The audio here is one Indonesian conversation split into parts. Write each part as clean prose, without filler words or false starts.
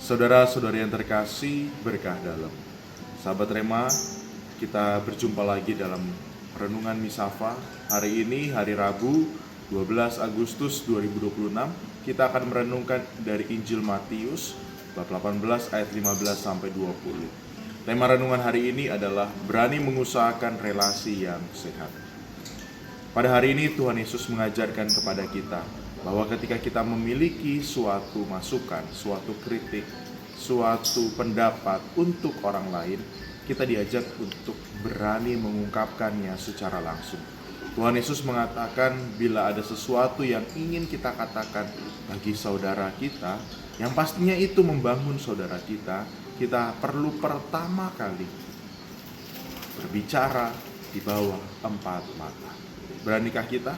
Saudara-saudari yang terkasih, berkah dalam. Sahabat Rema, kita berjumpa lagi dalam Renungan Misafa. Hari ini, hari Rabu, 12 Agustus 2026, kita akan merenungkan dari Injil Matius, bab 18 ayat 15 sampai 20. Tema renungan hari ini adalah berani mengusahakan relasi yang sehat. Pada hari ini Tuhan Yesus mengajarkan kepada kita bahwa ketika kita memiliki suatu masukan, suatu kritik, suatu pendapat untuk orang lain, kita diajak untuk berani mengungkapkannya secara langsung. Tuhan Yesus mengatakan bila ada sesuatu yang ingin kita katakan bagi saudara kita, yang pastinya itu membangun saudara kita perlu pertama kali berbicara di bawah empat mata. Beranikah kita?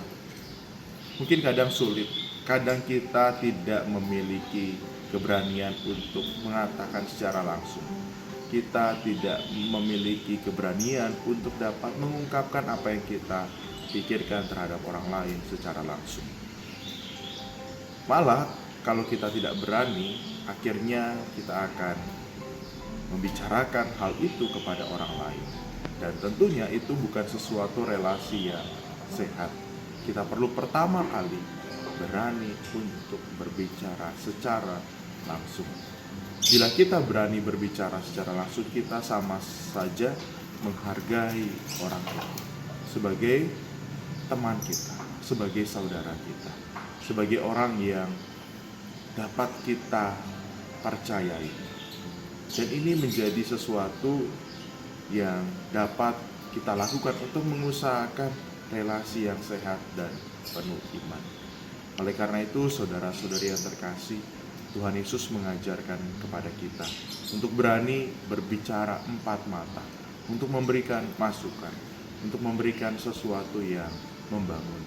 Mungkin kadang sulit, kadang kita tidak memiliki keberanian untuk mengatakan secara langsung. Kita tidak memiliki keberanian untuk dapat mengungkapkan apa yang kita pikirkan terhadap orang lain secara langsung. Malah, kalau kita tidak berani, akhirnya kita akan membicarakan hal itu kepada orang lain. Dan tentunya itu bukan sesuatu relasi yang sehat. Kita perlu pertama kali berani untuk berbicara secara langsung. Bila kita berani berbicara secara langsung, kita sama saja menghargai orang lain sebagai teman kita, sebagai saudara kita, sebagai orang yang dapat kita percayai. Dan ini menjadi sesuatu yang dapat kita lakukan untuk mengusahakan relasi yang sehat dan penuh iman. Oleh karena itu, saudara-saudari yang terkasih, Tuhan Yesus mengajarkan kepada kita untuk berani berbicara empat mata, untuk memberikan masukan, untuk memberikan sesuatu yang membangun,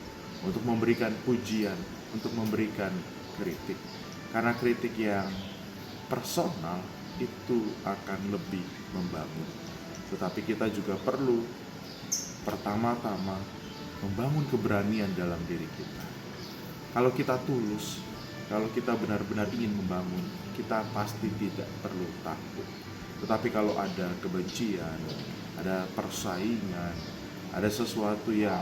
untuk memberikan pujian, untuk memberikan kritik. Karena kritik yang personal itu akan lebih membangun. Tetapi kita juga perlu pertama-tama membangun keberanian dalam diri kita. Kalau kita tulus, kalau kita benar-benar ingin membangun, kita pasti tidak perlu takut. Tetapi kalau ada kebencian, ada persaingan, ada sesuatu yang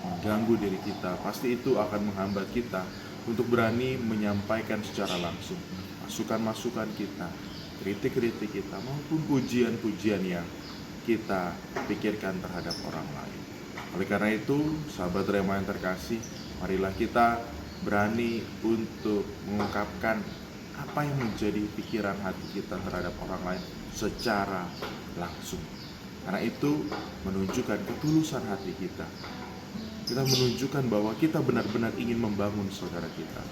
mengganggu diri kita, pasti itu akan menghambat kita untuk berani menyampaikan secara langsung masukan-masukan kita, kritik-kritik kita, maupun pujian-pujian yang kita pikirkan terhadap orang lain. Oleh karena itu, sahabat Rema yang terkasih, marilah kita berani untuk mengungkapkan apa yang menjadi pikiran hati kita terhadap orang lain secara langsung. Karena itu menunjukkan ketulusan hati kita. Kita menunjukkan bahwa kita benar-benar ingin membangun saudara kita.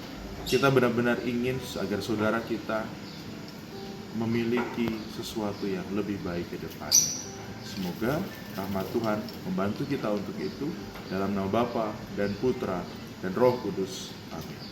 Kita benar-benar ingin agar saudara kita memiliki sesuatu yang lebih baik ke depannya. Semoga rahmat Tuhan membantu kita untuk itu. Dalam nama Bapa dan Putra dan Roh Kudus. Amin.